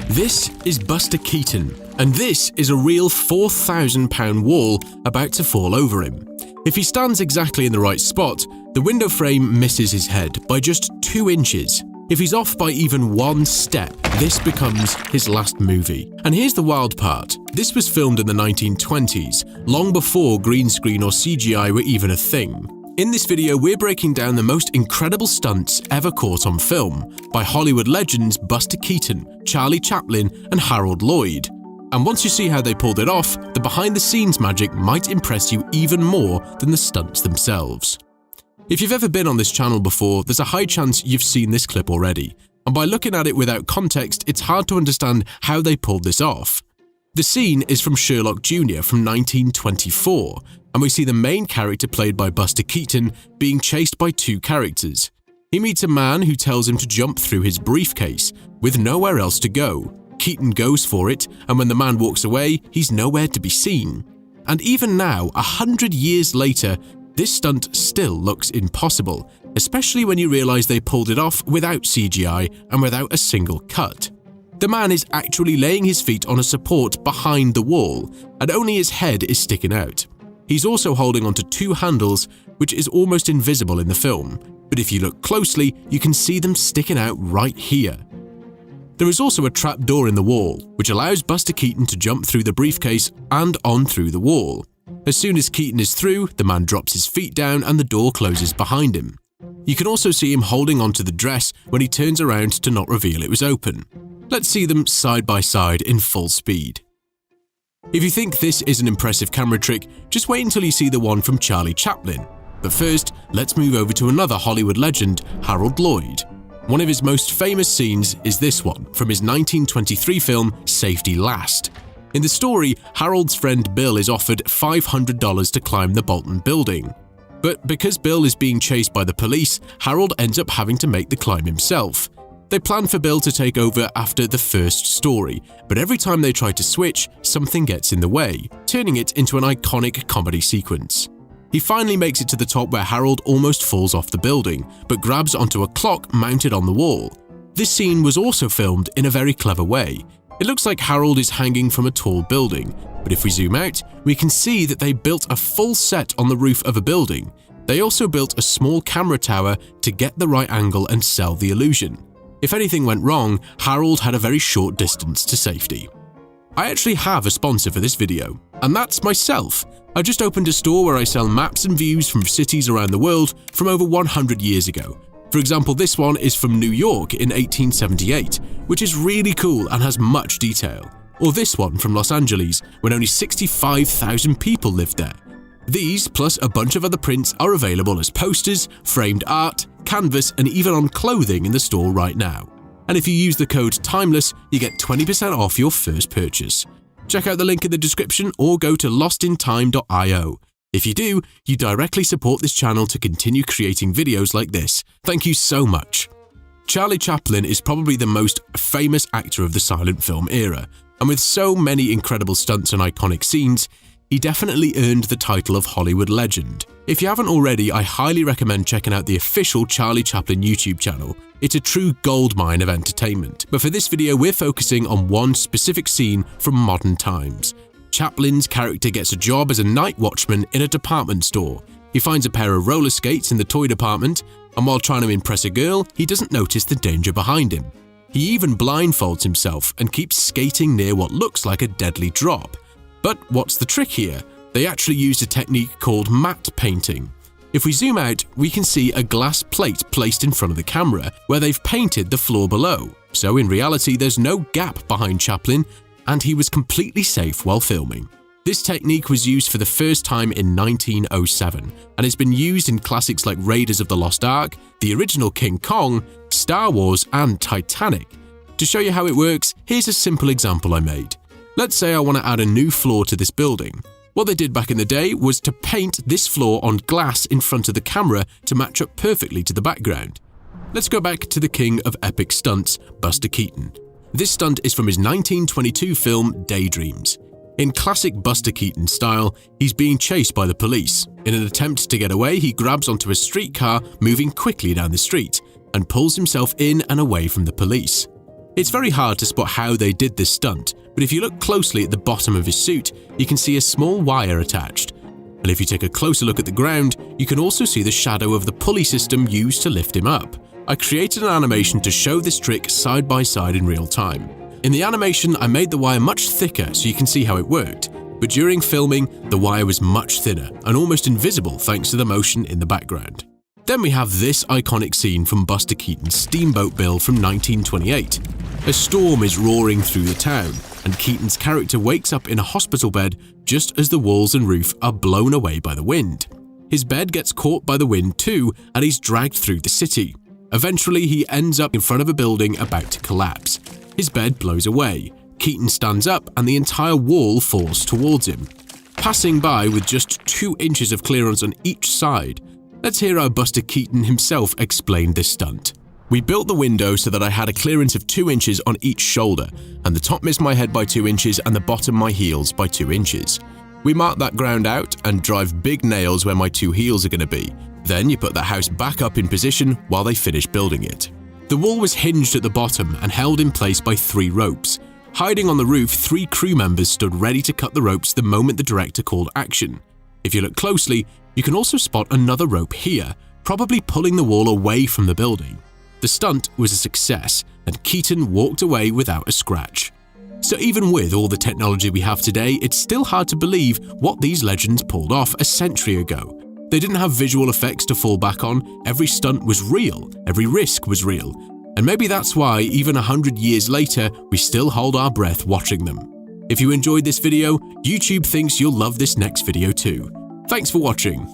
This is Buster Keaton, and this is a real £4,000 wall about to fall over him. If he stands exactly in the right spot, the window frame misses his head by just 2 inches. If he's off by even 1 step, this becomes his last movie. And here's the wild part. This was filmed in the 1920s, long before green screen or CGI were even a thing. In this video, we're breaking down the most incredible stunts ever caught on film by Hollywood legends Buster Keaton, Charlie Chaplin, and Howard Lloyd. And once you see how they pulled it off, the behind-the-scenes magic might impress you even more than the stunts themselves. If you've ever been on this channel before, there's a high chance you've seen this clip already. And by looking at it without context, it's hard to understand how they pulled this off. The scene is from Sherlock Jr. from 1924, and we see the main character played by Buster Keaton being chased by 2 characters. He meets a man who tells him to jump through his briefcase, with nowhere else to go. Keaton goes for it, and when the man walks away, he's nowhere to be seen. And even now, 100 years later, this stunt still looks impossible, especially when you realise they pulled it off without CGI and without a single cut. The man is actually laying his feet on a support behind the wall, and only his head is sticking out. He's also holding onto 2 handles, which is almost invisible in the film, but if you look closely, you can see them sticking out right here. There is also a trap door in the wall, which allows Buster Keaton to jump through the briefcase and on through the wall. As soon as Keaton is through, the man drops his feet down and the door closes behind him. You can also see him holding onto the dress when he turns around to not reveal it was open. Let's see them side by side in full speed. If you think this is an impressive camera trick, just wait until you see the one from Charlie Chaplin. But first, let's move over to another Hollywood legend, Howard Lloyd. One of his most famous scenes is this one, from his 1923 film Safety Last. In the story, Harold's friend Bill is offered $500 to climb the Bolton building. But because Bill is being chased by the police, Harold ends up having to make the climb himself. They plan for Bill to take over after the first story, but every time they try to switch, something gets in the way, turning it into an iconic comedy sequence. He finally makes it to the top where Harold almost falls off the building, but grabs onto a clock mounted on the wall. This scene was also filmed in a very clever way. It looks like Harold is hanging from a tall building, but if we zoom out, we can see that they built a full set on the roof of a building. They also built a small camera tower to get the right angle and sell the illusion. If anything went wrong, Harold had a very short distance to safety. I actually have a sponsor for this video, and that's myself. I just opened a store where I sell maps and views from cities around the world from over 100 years ago. For example, this one is from New York in 1878, which is really cool and has much detail. Or this one from Los Angeles, when only 65,000 people lived there. These, plus a bunch of other prints, are available as posters, framed art, canvas, and even on clothing in the store right now. And if you use the code TIMELESS, you get 20% off your first purchase. Check out the link in the description or go to lostintime.io. If you do, you directly support this channel to continue creating videos like this. Thank you so much. Charlie Chaplin is probably the most famous actor of the silent film era, and with so many incredible stunts and iconic scenes, he definitely earned the title of Hollywood legend. If you haven't already, I highly recommend checking out the official Charlie Chaplin YouTube channel. It's a true goldmine of entertainment. But for this video, we're focusing on one specific scene from modern times. Chaplin's character gets a job as a night watchman in a department store. He finds a pair of roller skates in the toy department, and while trying to impress a girl, he doesn't notice the danger behind him. He even blindfolds himself and keeps skating near what looks like a deadly drop. But what's the trick here? They actually used a technique called matte painting. If we zoom out, we can see a glass plate placed in front of the camera where they've painted the floor below. So in reality, there's no gap behind Chaplin, and he was completely safe while filming. This technique was used for the first time in 1907 and has been used in classics like Raiders of the Lost Ark, the original King Kong, Star Wars, and Titanic. To show you how it works, here's a simple example I made. Let's say I want to add a new floor to this building. What they did back in the day was to paint this floor on glass in front of the camera to match up perfectly to the background. Let's go back to the king of epic stunts, Buster Keaton. This stunt is from his 1922 film Daydreams. In classic Buster Keaton style, he's being chased by the police. In an attempt to get away, he grabs onto a streetcar moving quickly down the street and pulls himself in and away from the police. It's very hard to spot how they did this stunt, but if you look closely at the bottom of his suit, you can see a small wire attached. And if you take a closer look at the ground, you can also see the shadow of the pulley system used to lift him up. I created an animation to show this trick side by side in real time. In the animation, I made the wire much thicker so you can see how it worked, but during filming, the wire was much thinner and almost invisible thanks to the motion in the background. Then we have this iconic scene from Buster Keaton's Steamboat Bill from 1928. A storm is roaring through the town, and Keaton's character wakes up in a hospital bed just as the walls and roof are blown away by the wind. His bed gets caught by the wind too, and he's dragged through the city. Eventually, he ends up in front of a building about to collapse. His bed blows away. Keaton stands up and the entire wall falls towards him, passing by with just 2 inches of clearance on each side. Let's hear how Buster Keaton himself explained this stunt. "We built the window so that I had a clearance of 2 inches on each shoulder, and the top missed my head by 2 inches and the bottom my heels by 2 inches. We mark that ground out and drive big nails where my 2 heels are going to be. Then you put the house back up in position while they finish building it." The wall was hinged at the bottom and held in place by 3 ropes. Hiding on the roof, 3 crew members stood ready to cut the ropes the moment the director called action. If you look closely, you can also spot another rope here, probably pulling the wall away from the building. The stunt was a success, and Keaton walked away without a scratch. So even with all the technology we have today, it's still hard to believe what these legends pulled off a century ago. They didn't have visual effects to fall back on, every stunt was real, every risk was real. And maybe that's why, even 100 years later, we still hold our breath watching them. If you enjoyed this video, YouTube thinks you'll love this next video too. Thanks for watching.